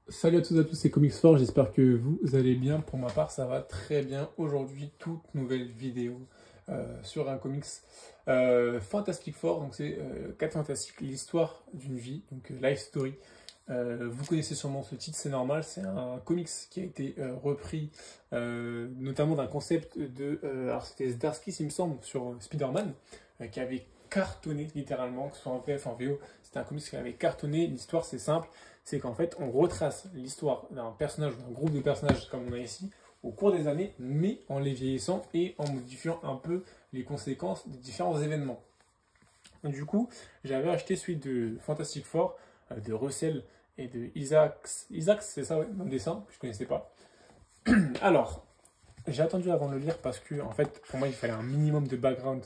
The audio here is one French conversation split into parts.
Salut à tous c'est Comics Forge, j'espère que vous allez bien. Pour ma part, ça va très bien. Aujourd'hui, toute nouvelle vidéo sur un comics Fantastic Four. Donc c'est 4 Fantastiques, l'histoire d'une vie, donc Life Story. Vous connaissez sûrement ce titre, c'est normal. C'est un comics qui a été repris notamment d'un concept de... alors c'était Zdarsky, il me semble, sur Spider-Man, qui avait cartonné littéralement, que ce soit en VF, en VO. C'était un comics qui avait cartonné. L'histoire, c'est simple. C'est qu'en fait, on retrace l'histoire d'un personnage ou d'un groupe de personnages comme on a ici au cours des années, mais en les vieillissant et en modifiant un peu les conséquences des différents événements. Du coup, j'avais acheté celui de Fantastic Four, de Russell et de Isaacs. Isaacs, c'est ça, ouais, dans le dessin, que je ne connaissais pas. Alors, j'ai attendu avant de le lire parce que, en fait, pour moi, il fallait un minimum de background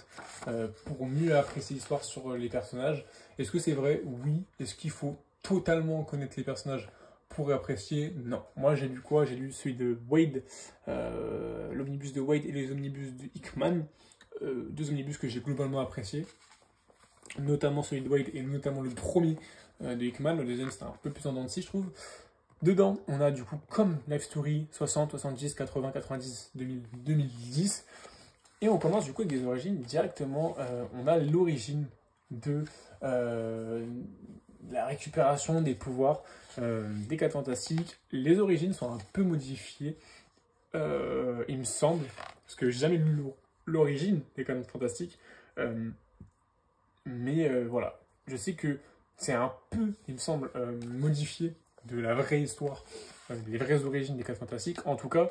pour mieux apprécier l'histoire sur les personnages. Est-ce que c'est vrai? Oui. Est-ce qu'il faut totalement connaître les personnages pour apprécier? Non. Moi, j'ai lu quoi? J'ai lu celui de Wade, l'omnibus de Wade et les omnibus de Hickman. Deux omnibus que j'ai globalement appréciés, notamment celui de Wade et notamment le premier de Hickman. Le deuxième, c'était un peu plus en dents de scie, je trouve. Dedans, on a du coup, comme Life Story, 60, 70, 80, 90, 2000, 2010. Et on commence du coup avec des origines directement. On a l'origine de la récupération des pouvoirs des 4 Fantastiques. Les origines sont un peu modifiées, il me semble, parce que j'ai jamais lu l'origine des 4 Fantastiques. Mais voilà, je sais que c'est un peu, il me semble, modifié de la vraie histoire, des vraies origines des 4 Fantastiques. En tout cas,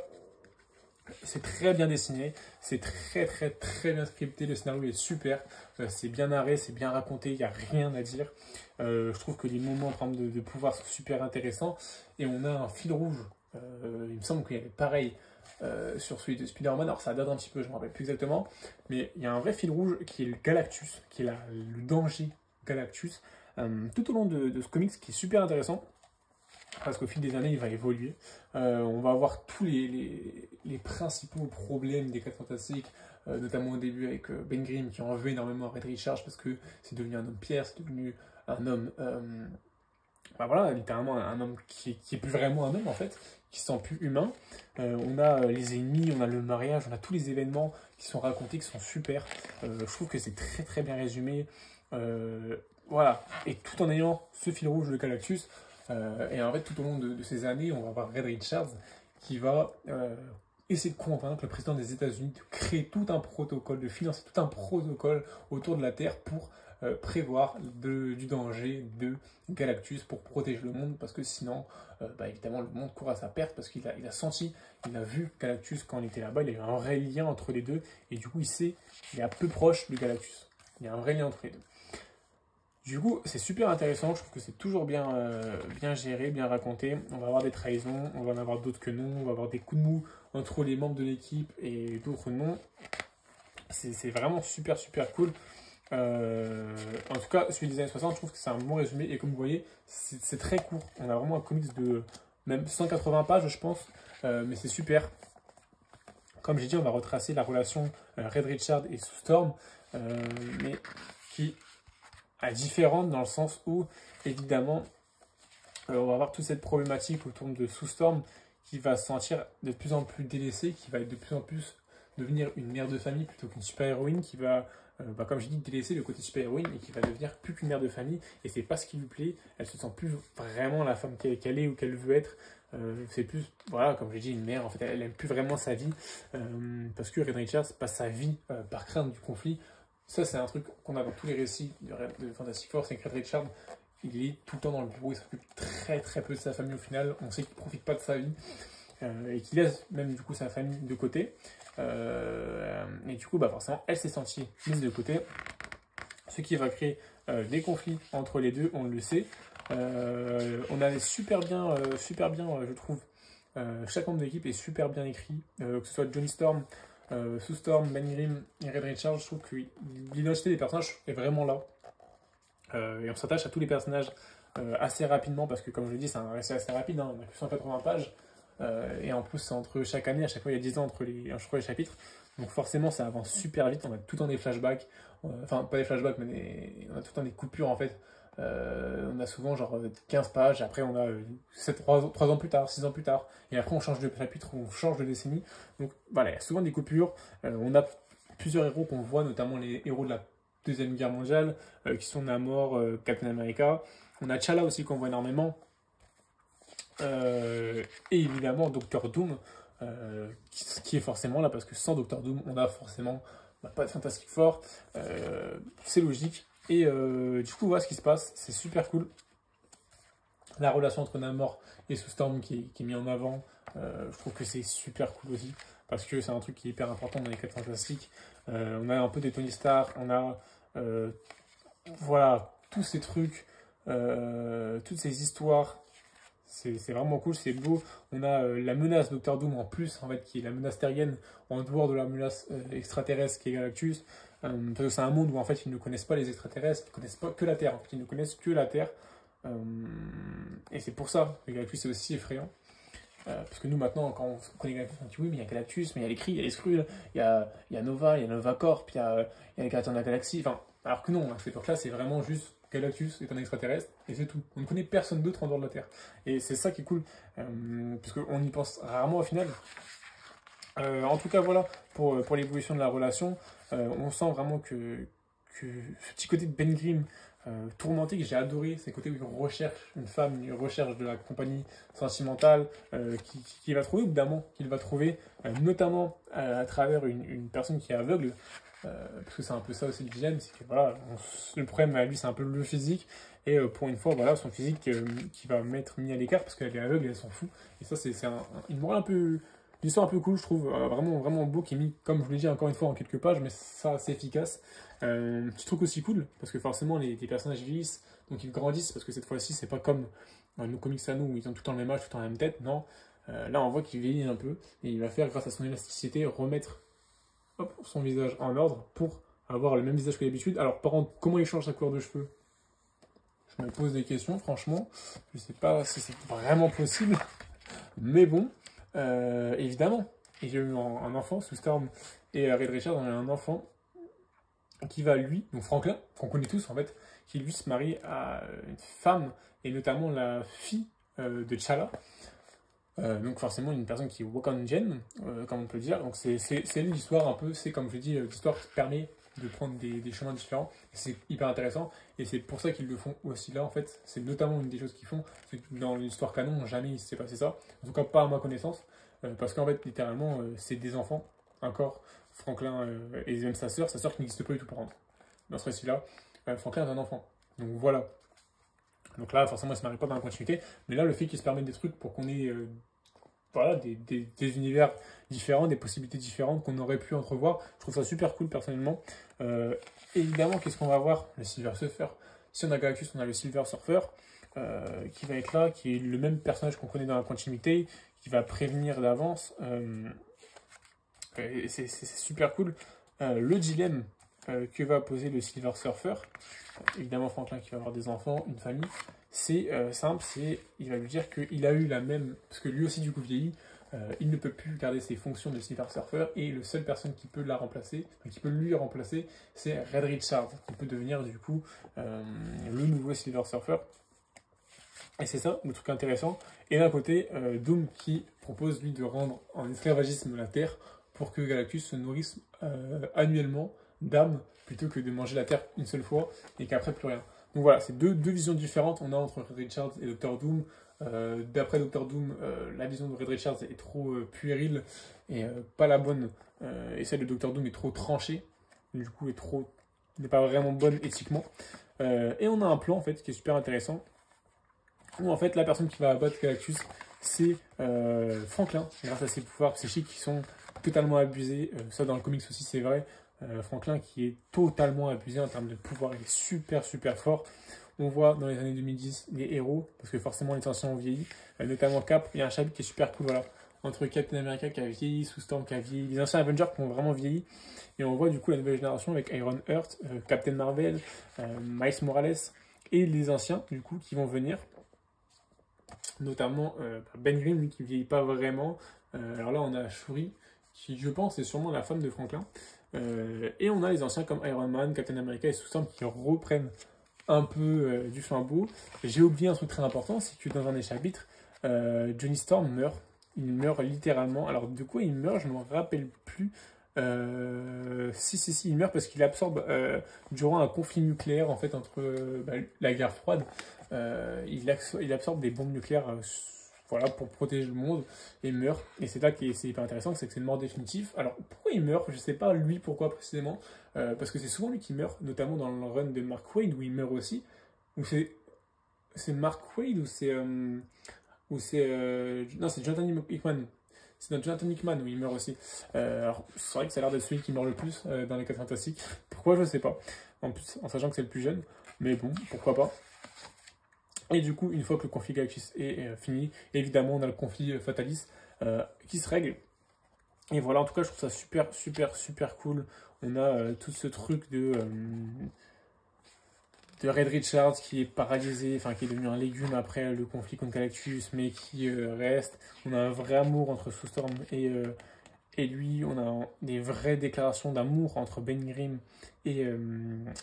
c'est très bien dessiné, c'est très bien scripté, le scénario est super, c'est bien narré, c'est bien raconté, il n'y a rien à dire. Je trouve que les moments en termes de pouvoir sont super intéressants, et on a un fil rouge, il me semble qu'il y avait pareil sur celui de Spider-Man, alors ça date un petit peu, je ne me rappelle plus exactement, mais il y a un vrai fil rouge qui est le Galactus, qui est le danger Galactus, tout au long de ce comics qui est super intéressant. Parce qu'au fil des années, il va évoluer. On va avoir tous les principaux problèmes des 4 Fantastiques, notamment au début avec Ben Grimm qui en veut énormément à Reed Richards parce que c'est devenu un homme pierre, c'est devenu un homme, bah voilà, littéralement un homme qui est plus vraiment un homme en fait, qui se sent plus humain. On a les ennemis, on a le mariage, on a tous les événements qui sont racontés, qui sont super. Je trouve que c'est très bien résumé. Voilà, et tout en ayant ce fil rouge de Galactus. Et en fait, tout au long de ces années, on va voir Reed Richards qui va essayer de convaincre le président des États-Unis de créer tout un protocole, de financer tout un protocole autour de la Terre pour prévoir du danger de Galactus pour protéger le monde, parce que sinon, bah, évidemment, le monde court à sa perte, parce qu'il a senti, il a vu Galactus quand il était là-bas, il y a eu un vrai lien entre les deux, et du coup, il est un peu proche de Galactus. Il y a un vrai lien entre les deux. Du coup, c'est super intéressant, je trouve que c'est toujours bien géré, bien raconté. On va avoir des trahisons, on va en avoir d'autres que non, on va avoir des coups de mou entre les membres de l'équipe et d'autres non. C'est vraiment super cool. En tout cas, celui des années 60, je trouve que c'est un bon résumé. Et comme vous voyez, c'est très court. On a vraiment un comics de même 180 pages, je pense. Mais c'est super. Comme j'ai dit, on va retracer la relation Reed Richards et Sue Storm. Mais qui différente dans le sens où, évidemment, on va avoir toute cette problématique autour de Sue Storm qui va se sentir de plus en plus délaissée, qui va être de plus en plus devenir une mère de famille plutôt qu'une super-héroïne, qui va, comme j'ai dit, délaisser le côté super-héroïne et qui va devenir plus qu'une mère de famille, et c'est pas ce qui lui plaît. Elle se sent plus vraiment la femme qu'elle est ou qu'elle veut être. C'est plus, voilà, comme j'ai dit, une mère. En fait, elle aime plus vraiment sa vie parce que Reed Richards passe sa vie par crainte du conflit. Ça, c'est un truc qu'on a dans tous les récits de Fantastic Four, c'est que Reed Richards, il est tout le temps dans le bureau, il s'occupe très peu de sa famille au final, on sait qu'il ne profite pas de sa vie, et qu'il laisse même du coup sa famille de côté. Et du coup, bah, forcément, elle s'est sentie mise de côté, ce qui va créer des conflits entre les deux, on le sait. On avait super bien, je trouve, chaque membre de l'équipe est super bien écrit, que ce soit Johnny Storm, Sue Storm, Ben Grimm et Reed Richards. Je trouve que l'identité des personnages est vraiment là. Et on s'attache à tous les personnages assez rapidement parce que, comme je le dis, c'est un récit assez rapide, hein, on a que 180 pages. Et en plus, c'est entre chaque année, à chaque fois il y a 10 ans entre les chapitres. Donc forcément, ça avance super vite. On a tout le temps des flashbacks. Enfin, pas des flashbacks, mais on a tout le temps des coupures en fait On a souvent genre 15 pages, après on a 3 ans plus tard, 6 ans plus tard, et après on change de chapitre, on change de décennie. Donc voilà, il y a souvent des coupures. On a plusieurs héros qu'on voit, notamment les héros de la Deuxième Guerre mondiale, qui sont Namor, Captain America. On a T'Challa aussi qu'on voit énormément. Et évidemment Doctor Doom, qui est forcément là, parce que sans Doctor Doom, on a forcément pas de Fantastic Four. C'est logique. Et du coup, voilà ce qui se passe, c'est super cool. La relation entre Namor et Sue Storm qui est mis en avant, je trouve que c'est super cool aussi, parce que c'est un truc qui est hyper important dans les 4 fantastiques. On a un peu des Tony Stark, on a voilà, tous ces trucs, toutes ces histoires. C'est vraiment cool, c'est beau. On a la menace Doctor Doom en plus, en fait, qui est la menace terrienne, en dehors de la menace extraterrestre qui est Galactus. Parce que c'est un monde où en fait ils ne connaissent pas les extraterrestres, ils ne connaissent pas que la Terre, en fait, ils ne connaissent que la Terre. Et c'est pour ça que Galactus est aussi effrayant. Parce que nous maintenant, quand on connaît Galactus, on dit oui, mais il y a Galactus, mais il y a les Kree, il y a les Skrull, il y a Nova, il y a Nova Corp, il y a les Gardiens de la Galaxie. Enfin, alors que non, à cette époque-là, c'est vraiment juste Galactus est un extraterrestre et c'est tout. On ne connaît personne d'autre en dehors de la Terre. Et c'est ça qui est cool, parce qu'on y pense rarement au final. En tout cas, voilà, pour l'évolution de la relation, on sent vraiment que ce petit côté de Ben Grimm tourmenté que j'ai adoré, c'est le côté où il recherche une femme, il recherche de la compagnie sentimentale qu'il va trouver, ou d'amant qu'il va trouver, notamment à travers une personne qui est aveugle, parce que c'est un peu ça aussi le dilemme, c'est que voilà, le problème à lui c'est un peu le physique, et pour une fois, voilà, son physique qui va mettre mis à l'écart parce qu'elle est aveugle et elle s'en fout, et ça c'est une morale un peu. Une histoire un peu cool, je trouve, vraiment, vraiment beau, qui est mis, comme je vous l'ai dit encore une fois, en quelques pages, mais ça, c'est efficace. Petit truc aussi cool, parce que forcément, les personnages vieillissent, donc ils grandissent, parce que cette fois-ci, c'est pas comme nos comics à nous, où ils ont tout le temps le même âge, tout le temps la même tête, non. Là, on voit qu'il vieillit un peu, et il va faire, grâce à son élasticité, remettre son visage en ordre pour avoir le même visage que d'habitude. Alors, par contre, comment il change sa couleur de cheveux? Je me pose des questions, franchement. Je sais pas si c'est vraiment possible, mais bon. Évidemment, il y a eu un enfant, Sue Storm et Reed Richards ont eu un enfant qui va lui, donc Franklin, qu'on connaît tous en fait, qui lui se marie à une femme, et notamment la fille de T'Challa. Donc forcément une personne qui est Wakandian, comme on peut dire. Donc c'est l'histoire un peu, c'est comme je dis, l'histoire qui permet de prendre des chemins différents. C'est hyper intéressant, et c'est pour ça qu'ils le font aussi là en fait. C'est notamment une des choses qu'ils font, c'est que dans l'histoire canon, jamais il s'est passé ça. En tout cas pas à ma connaissance, parce qu'en fait littéralement c'est des enfants, encore, Franklin et même sa sœur qui n'existe pas du tout par contre. Dans ce récit-là, Franklin est un enfant. Donc voilà. Donc là forcément il se marie pas dans la continuité, mais là le fait qu'ils se permettent des trucs pour qu'on ait voilà, des univers différents, des possibilités différentes qu'on aurait pu entrevoir. Je trouve ça super cool personnellement. Évidemment, qu'est-ce qu'on va voir? Le Silver Surfer. Si on a Galactus, on a le Silver Surfer qui va être là, qui est le même personnage qu'on connaît dans la continuité, qui va prévenir d'avance. C'est super cool. Le dilemme que va poser le Silver Surfer, évidemment Franklin qui va avoir des enfants, une famille, c'est simple, il va lui dire qu'il a eu la même, parce que lui aussi du coup vieillit, il ne peut plus garder ses fonctions de Silver Surfer, et la seule personne qui peut la remplacer, qui peut lui remplacer, c'est Reed Richards, qui peut devenir du coup le nouveau Silver Surfer. Et c'est ça le truc intéressant. Et d'un côté, Doom qui propose lui de rendre en esclavagisme la Terre pour que Galactus se nourrisse annuellement d'âmes plutôt que de manger la Terre une seule fois et qu'après plus rien. Donc voilà, c'est deux visions différentes on a entre Reed Richards et Dr. Doom. D'après Dr. Doom, la vision de Reed Richards est trop puérile et pas la bonne. Et celle de Dr. Doom est trop tranchée, du coup n'est pas vraiment bonne éthiquement. Et on a un plan en fait qui est super intéressant où en fait la personne qui va abattre Galactus c'est Franklin, grâce à ses pouvoirs psychiques qui sont totalement abusés. Ça dans le comics aussi c'est vrai. Franklin qui est totalement abusé en termes de pouvoir, il est super super fort. On voit dans les années 2010 les héros, parce que forcément les anciens ont vieilli, notamment Cap, il y a un chapitre qui est super cool, voilà, entre Captain America qui a vieilli, Sue Storm qui a vieilli, les anciens Avengers qui ont vraiment vieilli, et on voit du coup la nouvelle génération avec Iron Heart, Captain Marvel, Miles Morales, et les anciens du coup qui vont venir, notamment Ben Grimm, lui qui vieillit pas vraiment. Alors là on a Shuri, qui je pense est sûrement la femme de Franklin. Et on a les anciens comme Iron Man, Captain America et Sue Storm qui reprennent un peu du flambeau, j'ai oublié un truc très important, c'est que dans un des chapitres, Johnny Storm meurt. Il meurt littéralement. Alors de quoi il meurt, je ne me rappelle plus. Si, il meurt parce qu'il absorbe, durant un conflit nucléaire en fait entre la guerre froide, il absorbe des bombes nucléaires, voilà, pour protéger le monde, et il meurt. Et c'est là que c'est hyper intéressant, c'est que c'est une mort définitive. Alors pourquoi il meurt? Je sais pas lui pourquoi précisément, parce que c'est souvent lui qui meurt, notamment dans le run de Mark Waid où il meurt aussi. Ou c'est Mark Waid ou c'est non, c'est Jonathan Hickman. C'est dans Jonathan Hickman où il meurt aussi. Alors, c'est vrai que ça a l'air d'être celui qui meurt le plus dans les 4 fantastiques. Pourquoi, je sais pas. En plus, en sachant que c'est le plus jeune. Mais bon, pourquoi pas. Et du coup, une fois que le conflit Galactus est fini, évidemment, on a le conflit Fatalis qui se règle. Et voilà, en tout cas, je trouve ça super cool. On a tout ce truc de Red Richards qui est paralysé, enfin qui est devenu un légume après le conflit contre Galactus, mais qui reste. On a un vrai amour entre Sue Storm et lui. On a des vraies déclarations d'amour entre Ben Grimm et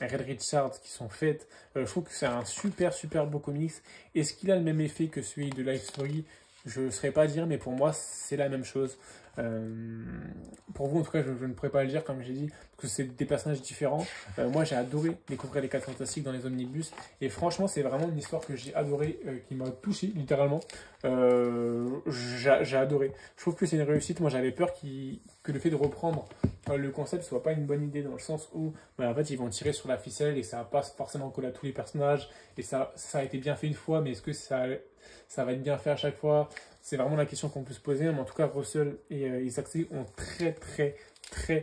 Red Richards qui sont faites. Je trouve que c'est un super beau comics. Est-ce qu'il a le même effet que celui de Life Story? Je ne saurais pas dire, mais pour moi, c'est la même chose. Pour vous, en tout cas, je ne pourrais pas le dire, comme j'ai dit, parce que c'est des personnages différents. Moi, j'ai adoré découvrir les 4 fantastiques dans les omnibus. Et franchement, c'est vraiment une histoire que j'ai adorée, qui m'a touché, littéralement. J'ai adoré. Je trouve que c'est une réussite. Moi, j'avais peur que le fait de reprendre le concept soit pas une bonne idée, dans le sens où, en fait, ils vont tirer sur la ficelle et ça va pas forcément coller à tous les personnages. Et ça a été bien fait une fois, mais est-ce que ça va être bien fait à chaque fois? C'est vraiment la question qu'on peut se poser, mais en tout cas, Russell et Isaac ont très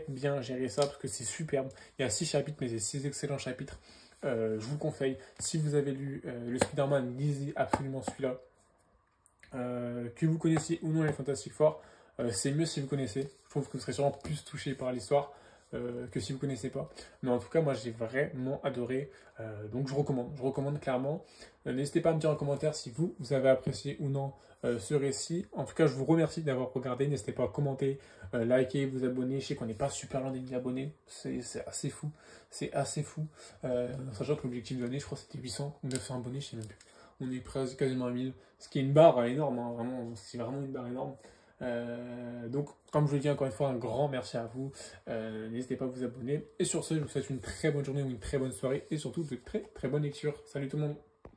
bien géré ça, parce que c'est superbe. Il y a 6 chapitres, mais c'est 6 excellents chapitres. Je vous conseille, si vous avez lu le Spider-Man, lisez absolument celui-là. Que vous connaissiez ou non les Fantastic Four, c'est mieux si vous connaissez. Je trouve que vous serez sûrement plus touché par l'histoire que si vous ne connaissez pas. Mais en tout cas, moi j'ai vraiment adoré. Donc je recommande clairement. N'hésitez pas à me dire en commentaire si vous avez apprécié ou non ce récit. En tout cas, je vous remercie d'avoir regardé. N'hésitez pas à commenter, liker, vous abonner. Je sais qu'on n'est pas super loin des 1000 abonnés. C'est assez fou. C'est assez fou. Sachant que l'objectif de l'année, je crois, c'était 800 ou 900 abonnés, je sais même plus. On est presque quasiment à 1000. Ce qui est une barre énorme. Hein, vraiment, c'est vraiment une barre énorme. Donc, comme je le dis encore une fois, un grand merci à vous. N'hésitez pas à vous abonner. Et sur ce, je vous souhaite une très bonne journée ou une très bonne soirée. Et surtout de très bonnes lectures. Salut tout le monde!